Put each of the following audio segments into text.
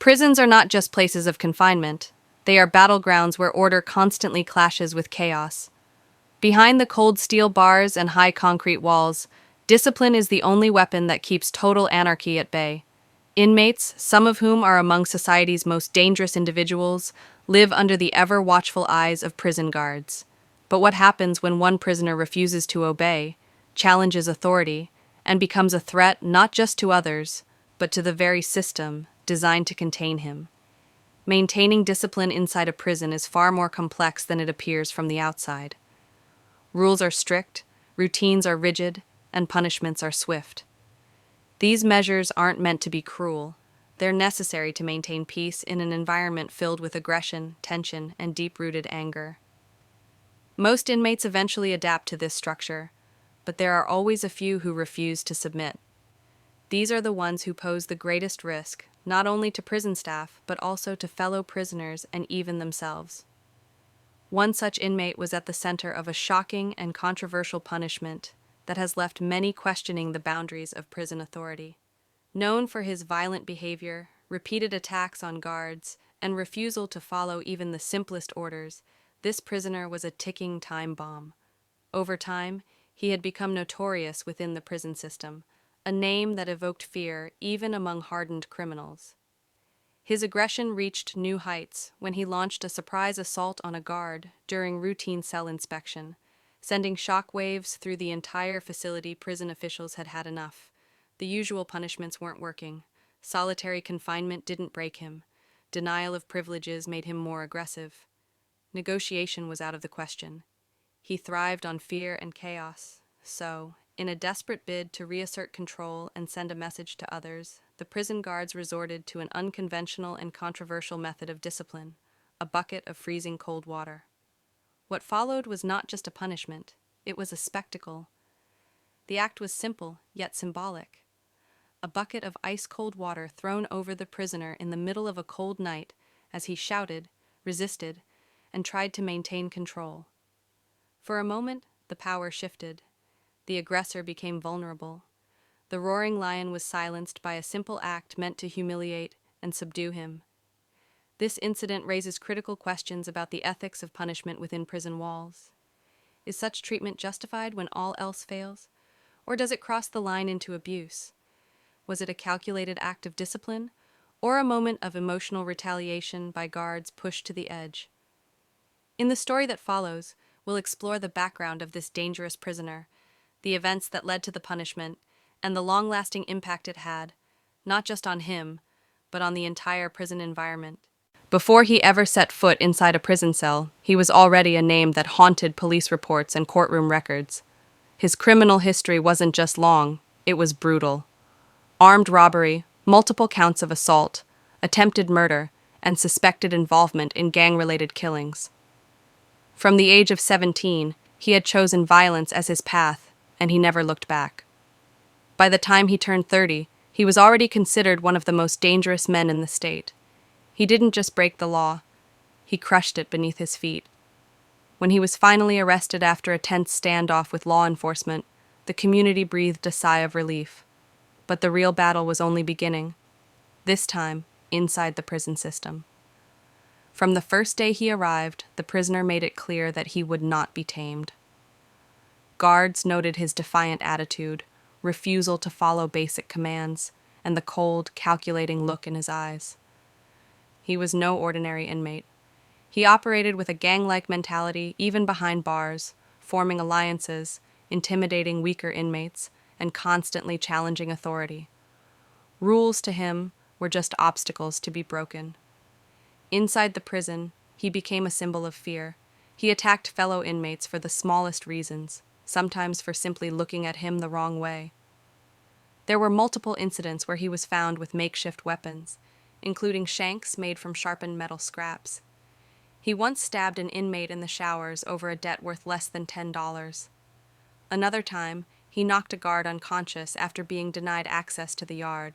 Prisons are not just places of confinement. They are battlegrounds where order constantly clashes with chaos. Behind the cold steel bars and high concrete walls, discipline is the only weapon that keeps total anarchy at bay. Inmates, some of whom are among society's most dangerous individuals, live under the ever-watchful eyes of prison guards. But what happens when one prisoner refuses to obey, challenges authority, and becomes a threat not just to others, but to the very system designed to contain him? Maintaining discipline inside a prison is far more complex than it appears from the outside. Rules are strict, routines are rigid, and punishments are swift. These measures aren't meant to be cruel. They're necessary to maintain peace in an environment filled with aggression, tension, and deep-rooted anger. Most inmates eventually adapt to this structure, but there are always a few who refuse to submit. These are the ones who pose the greatest risk, not only to prison staff, but also to fellow prisoners and even themselves. One such inmate was at the center of a shocking and controversial punishment that has left many questioning the boundaries of prison authority. Known for his violent behavior, repeated attacks on guards, and refusal to follow even the simplest orders, this prisoner was a ticking time bomb. Over time, he had become notorious within the prison system, a name that evoked fear even among hardened criminals. His aggression reached new heights when he launched a surprise assault on a guard during routine cell inspection, sending shockwaves through the entire facility. Prison officials had had enough. The usual punishments weren't working. Solitary confinement didn't break him. Denial of privileges made him more aggressive. Negotiation was out of the question. He thrived on fear and chaos. So, in a desperate bid to reassert control and send a message to others, the prison guards resorted to an unconventional and controversial method of discipline: a bucket of freezing cold water. What followed was not just a punishment, it was a spectacle. The act was simple, yet symbolic. A bucket of ice-cold water thrown over the prisoner in the middle of a cold night as he shouted, resisted, and tried to maintain control. For a moment, the power shifted. The aggressor became vulnerable. The roaring lion was silenced by a simple act meant to humiliate and subdue him. This incident raises critical questions about the ethics of punishment within prison walls. Is such treatment justified when all else fails? Or does it cross the line into abuse? Was it a calculated act of discipline, or a moment of emotional retaliation by guards pushed to the edge? In the story that follows, we'll explore the background of this dangerous prisoner, the events that led to the punishment, and the long-lasting impact it had, not just on him, but on the entire prison environment. Before he ever set foot inside a prison cell, he was already a name that haunted police reports and courtroom records. His criminal history wasn't just long, it was brutal. Armed robbery, multiple counts of assault, attempted murder, and suspected involvement in gang-related killings. From the age of 17, he had chosen violence as his path, and he never looked back. By the time he turned 30, he was already considered one of the most dangerous men in the state. He didn't just break the law, he crushed it beneath his feet. When he was finally arrested after a tense standoff with law enforcement, the community breathed a sigh of relief. But the real battle was only beginning, this time inside the prison system. From the first day he arrived, the prisoner made it clear that he would not be tamed. Guards noted his defiant attitude, refusal to follow basic commands, and the cold, calculating look in his eyes. He was no ordinary inmate. He operated with a gang-like mentality even behind bars, forming alliances, intimidating weaker inmates, and constantly challenging authority. Rules to him were just obstacles to be broken. Inside the prison, he became a symbol of fear. He attacked fellow inmates for the smallest reasons, sometimes for simply looking at him the wrong way. There were multiple incidents where he was found with makeshift weapons, including shanks made from sharpened metal scraps. He once stabbed an inmate in the showers over a debt worth less than $10. Another time, he knocked a guard unconscious after being denied access to the yard.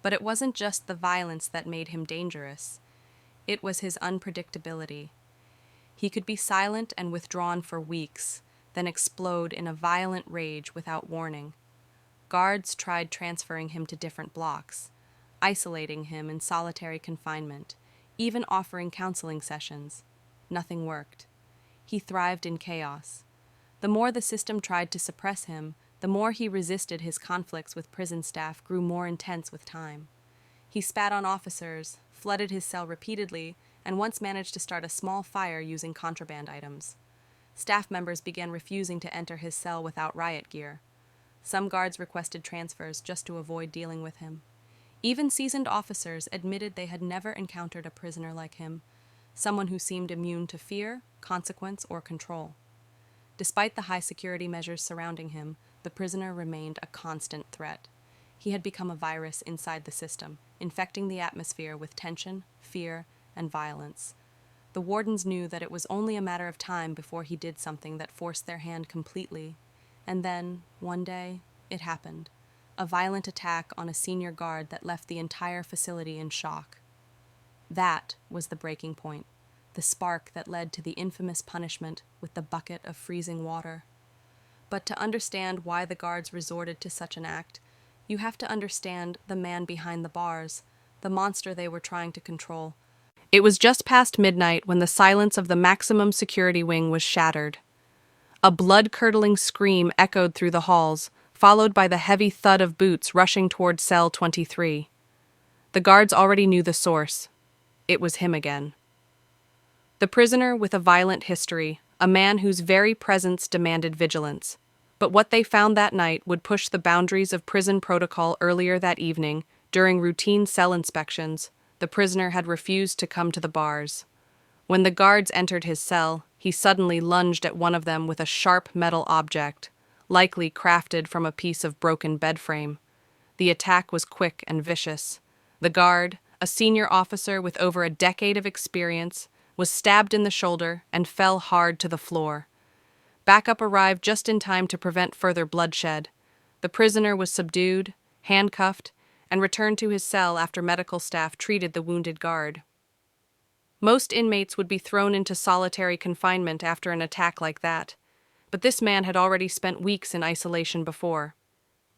But it wasn't just the violence that made him dangerous. It was his unpredictability. He could be silent and withdrawn for weeks, then explode in a violent rage without warning. Guards tried transferring him to different blocks. isolating him in solitary confinement, even offering counseling sessions. Nothing worked. He thrived in chaos. The more the system tried to suppress him, the more he resisted. His conflicts with prison staff grew more intense with time. He spat on officers, flooded his cell repeatedly, and once managed to start a small fire using contraband items. Staff members began refusing to enter his cell without riot gear. Some guards requested transfers just to avoid dealing with him. Even seasoned officers admitted they had never encountered a prisoner like him, someone who seemed immune to fear, consequence, or control. Despite the high security measures surrounding him, the prisoner remained a constant threat. He had become a virus inside the system, infecting the atmosphere with tension, fear, and violence. The wardens knew that it was only a matter of time before he did something that forced their hand completely. And then, one day, it happened. A violent attack on a senior guard that left the entire facility in shock. That was the breaking point, the spark that led to the infamous punishment with the bucket of freezing water. But to understand why the guards resorted to such an act, you have to understand the man behind the bars, the monster they were trying to control. It was just past midnight when the silence of the maximum security wing was shattered. A blood-curdling scream echoed through the halls, followed by the heavy thud of boots rushing toward cell 23. The guards already knew the source. It was him again. The prisoner with a violent history, a man whose very presence demanded vigilance. But what they found that night would push the boundaries of prison protocol. Earlier that evening, during routine cell inspections, the prisoner had refused to come to the bars. When the guards entered his cell, he suddenly lunged at one of them with a sharp metal object, likely crafted from a piece of broken bed frame. The attack was quick and vicious. The guard, a senior officer with over a decade of experience, was stabbed in the shoulder and fell hard to the floor. Backup arrived just in time to prevent further bloodshed. The prisoner was subdued, handcuffed, and returned to his cell after medical staff treated the wounded guard. Most inmates would be thrown into solitary confinement after an attack like that, but this man had already spent weeks in isolation before.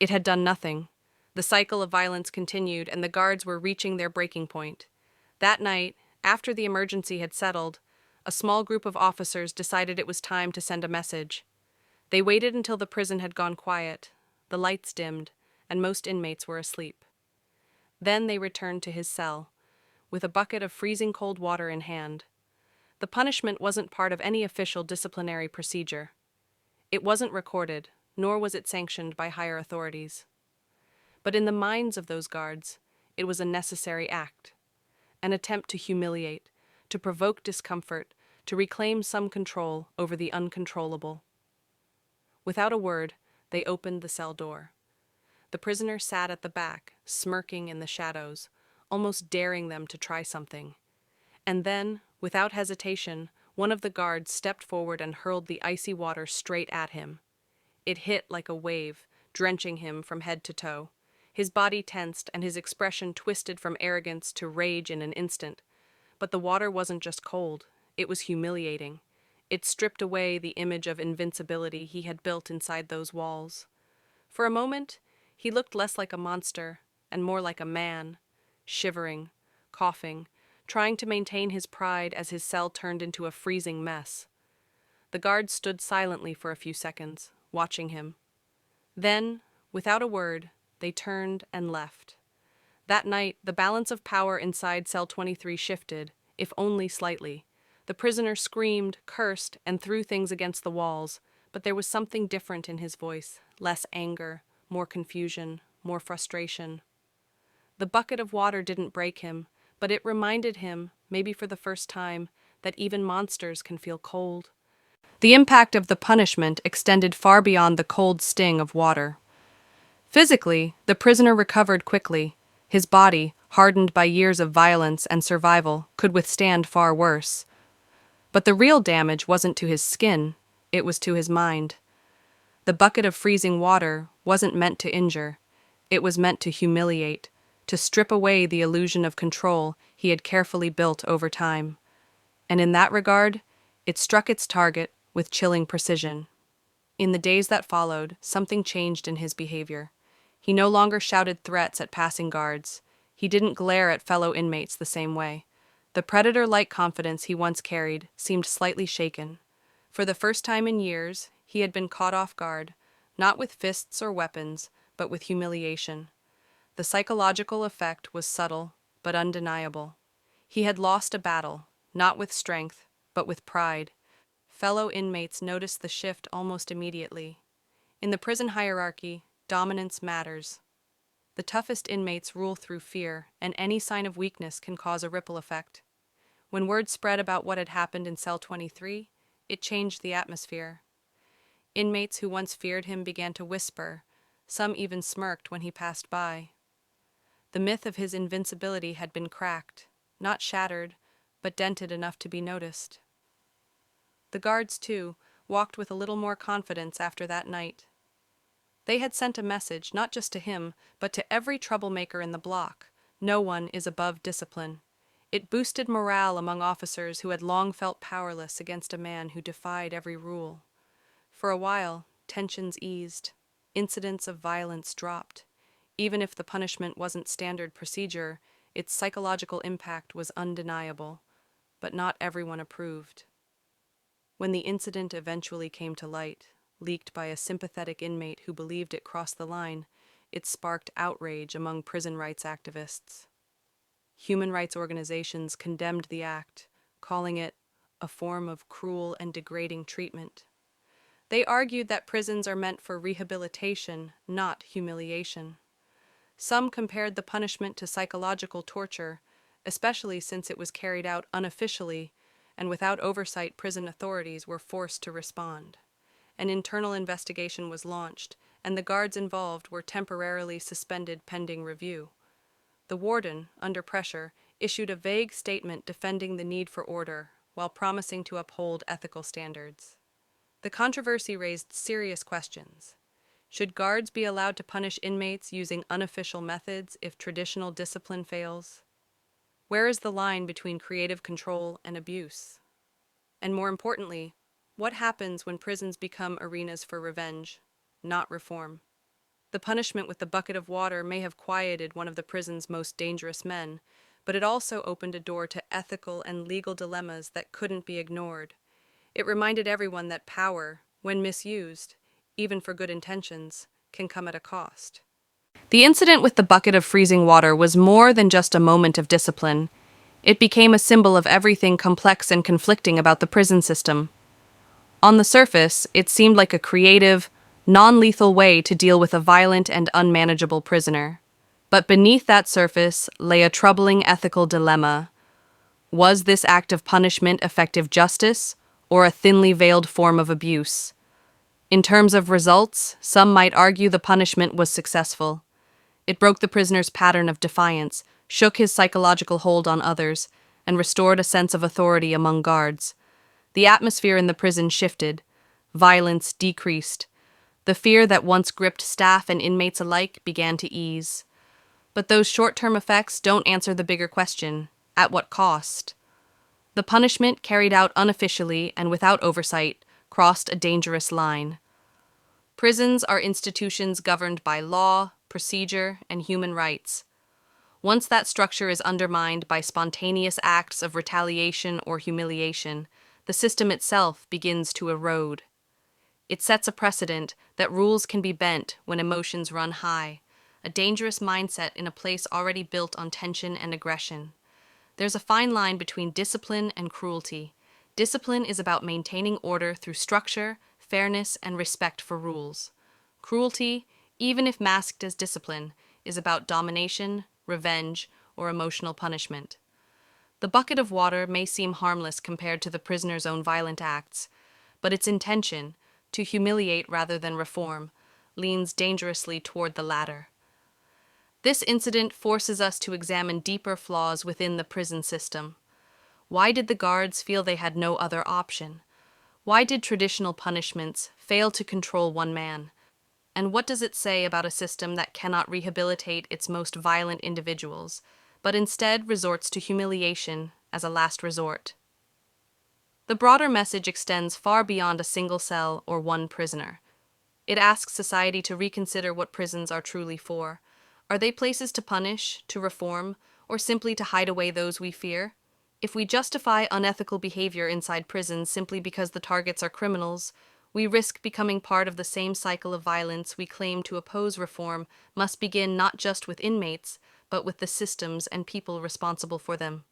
It had done nothing. The cycle of violence continued, and the guards were reaching their breaking point. That night, after the emergency had settled, a small group of officers decided it was time to send a message. They waited until the prison had gone quiet, the lights dimmed, and most inmates were asleep. Then they returned to his cell, with a bucket of freezing cold water in hand. The punishment wasn't part of any official disciplinary procedure. It wasn't recorded, nor was it sanctioned by higher authorities. But in the minds of those guards, it was a necessary act, an attempt to humiliate, to provoke discomfort, to reclaim some control over the uncontrollable. Without a word, they opened the cell door. The prisoner sat at the back, smirking in the shadows, almost daring them to try something. And then, without hesitation, one of the guards stepped forward and hurled the icy water straight at him. It hit like a wave, drenching him from head to toe. His body tensed and his expression twisted from arrogance to rage in an instant. But the water wasn't just cold, it was humiliating. It stripped away the image of invincibility he had built inside those walls. For a moment, he looked less like a monster and more like a man, shivering, coughing, trying to maintain his pride as his cell turned into a freezing mess. The guards stood silently for a few seconds, watching him. Then, without a word, they turned and left. That night, the balance of power inside cell 23 shifted, if only slightly. The prisoner screamed, cursed, and threw things against the walls, but there was something different in his voice, less anger, more confusion, more frustration. The bucket of water didn't break him, but it reminded him, maybe for the first time, that even monsters can feel cold. The impact of the punishment extended far beyond the cold sting of water. Physically, the prisoner recovered quickly. His body, hardened by years of violence and survival, could withstand far worse. But the real damage wasn't to his skin, it was to his mind. The bucket of freezing water wasn't meant to injure, it was meant to humiliate, to strip away the illusion of control he had carefully built over time. And in that regard, it struck its target with chilling precision. In the days that followed, something changed in his behavior. He no longer shouted threats at passing guards. He didn't glare at fellow inmates the same way. The predator-like confidence he once carried seemed slightly shaken. For the first time in years, he had been caught off guard, not with fists or weapons, but with humiliation. The psychological effect was subtle, but undeniable. He had lost a battle, not with strength, but with pride. Fellow inmates noticed the shift almost immediately. In the prison hierarchy, dominance matters. The toughest inmates rule through fear, and any sign of weakness can cause a ripple effect. When word spread about what had happened in cell 23, it changed the atmosphere. Inmates who once feared him began to whisper, some even smirked when he passed by. The myth of his invincibility had been cracked, not shattered, but dented enough to be noticed. The guards, too, walked with a little more confidence after that night. They had sent a message not just to him, but to every troublemaker in the block. No one is above discipline. It boosted morale among officers who had long felt powerless against a man who defied every rule. For a while, tensions eased. Incidents of violence dropped. Even if the punishment wasn't standard procedure, its psychological impact was undeniable. But not everyone approved. When the incident eventually came to light, leaked by a sympathetic inmate who believed it crossed the line, it sparked outrage among prison rights activists. Human rights organizations condemned the act, calling it a form of cruel and degrading treatment. They argued that prisons are meant for rehabilitation, not humiliation. Some compared the punishment to psychological torture, especially since it was carried out unofficially, and without oversight, prison authorities were forced to respond. An internal investigation was launched, and the guards involved were temporarily suspended pending review. The warden, under pressure, issued a vague statement defending the need for order, while promising to uphold ethical standards. The controversy raised serious questions. Should guards be allowed to punish inmates using unofficial methods if traditional discipline fails? Where is the line between creative control and abuse? And more importantly, what happens when prisons become arenas for revenge, not reform? The punishment with the bucket of water may have quieted one of the prison's most dangerous men, but it also opened a door to ethical and legal dilemmas that couldn't be ignored. It reminded everyone that power, when misused, even for good intentions, can come at a cost. The incident with the bucket of freezing water was more than just a moment of discipline. It became a symbol of everything complex and conflicting about the prison system. On the surface, it seemed like a creative, non-lethal way to deal with a violent and unmanageable prisoner. But beneath that surface lay a troubling ethical dilemma. Was this act of punishment effective justice, or a thinly veiled form of abuse? In terms of results, some might argue the punishment was successful. It broke the prisoner's pattern of defiance, shook his psychological hold on others, and restored a sense of authority among guards. The atmosphere in the prison shifted. Violence decreased. The fear that once gripped staff and inmates alike began to ease. But those short-term effects don't answer the bigger question: at what cost? The punishment, carried out unofficially and without oversight, crossed a dangerous line. Prisons are institutions governed by law, procedure, and human rights. Once that structure is undermined by spontaneous acts of retaliation or humiliation, the system itself begins to erode. It sets a precedent that rules can be bent when emotions run high, a dangerous mindset in a place already built on tension and aggression. There's a fine line between discipline and cruelty. Discipline is about maintaining order through structure, fairness, and respect for rules. Cruelty, even if masked as discipline, is about domination, revenge, or emotional punishment. The bucket of water may seem harmless compared to the prisoner's own violent acts, but its intention, to humiliate rather than reform, leans dangerously toward the latter. This incident forces us to examine deeper flaws within the prison system. Why did the guards feel they had no other option? Why did traditional punishments fail to control one man? And what does it say about a system that cannot rehabilitate its most violent individuals, but instead resorts to humiliation as a last resort? The broader message extends far beyond a single cell or one prisoner. It asks society to reconsider what prisons are truly for. Are they places to punish, to reform, or simply to hide away those we fear? If we justify unethical behavior inside prisons simply because the targets are criminals, we risk becoming part of the same cycle of violence we claim to oppose. Reform must begin not just with inmates, but with the systems and people responsible for them.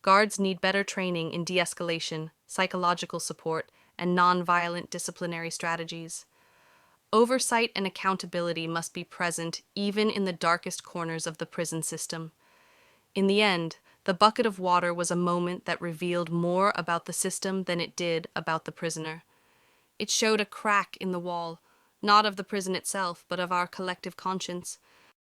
Guards need better training in de escalation, psychological support, and non-violent disciplinary strategies. Oversight and accountability must be present even in the darkest corners of the prison system. In the end, the bucket of water was a moment that revealed more about the system than it did about the prisoner. It showed a crack in the wall, not of the prison itself, but of our collective conscience.